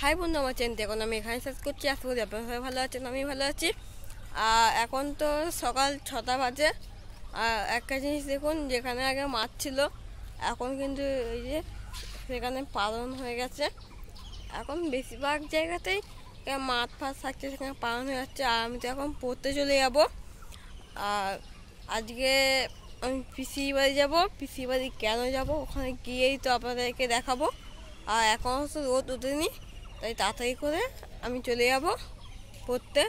High বন্ধু, আমার channel এখন আমি এখানে শেষ করছি। আশা করি আপনারা সবাই ভালো আছেন, আমি ভালো আছি। এখন তো সকাল 6টা বাজে। একটা জিনিস দেখুন, যেখানে আগে মাঠ ছিল এখন কিন্তু এই যে সেখানে পালন হয়ে গেছে। এখন বেশিরভাগ জায়গাতেই মাঠ ফাট থাকছে, সেখানে পালন হয়ে যাচ্ছে। আর আমি তো এখন পড়তে চলে যাব। আর আজকে আমি পিসির বাড়ি যাবো। পিসির বাড়ি কেন যাব, ওখানে গিয়েই তো আপনাদেরকে দেখাবো। আর এখন তো রোদ ওঠেনি, তাই তাড়াতাড়ি করে আমি চলে যাব পড়তে।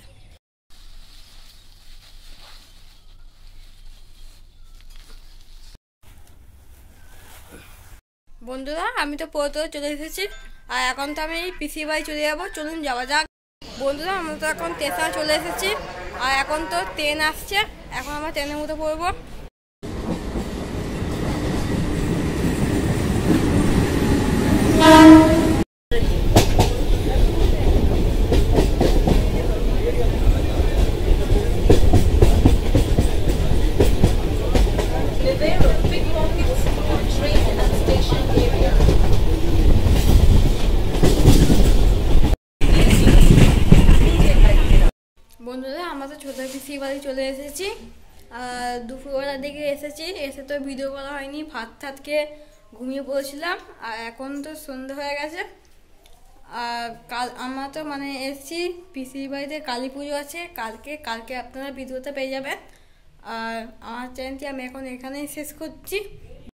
বন্ধুরা, আমি তো পড়তে চলে এসেছি। আর এখন তো আমি পিসির বাড়ি চলে যাবো। চলুন যাওয়া যাক। বন্ধুরা, আমরা তো এখন স্টেশনে চলে এসেছি। আর এখন তো ট্রেন আসছে, এখন আমরা ট্রেনের মধ্যে পড়বো। বন্ধুরা, আমরা তো ছোটো পিসির বাড়ি চলে এসেছি। দুপুরবেলার দিকে এসেছি, এসে তো ভিডিও করা হয়নি, ভাত ঠাত খেয়ে ঘুমিয়ে পড়েছিলাম। আর এখন তো সন্ধ্যা হয়ে গেছে। আর আমরা তো এসেছি পিসির বাড়িতে, কালী পুজো আছে কালকে আপনারা ভিডিওতে পেয়ে যাবেন। আর আমার চ্যানেলটি আমি এখন এখানেই শেষ করছি।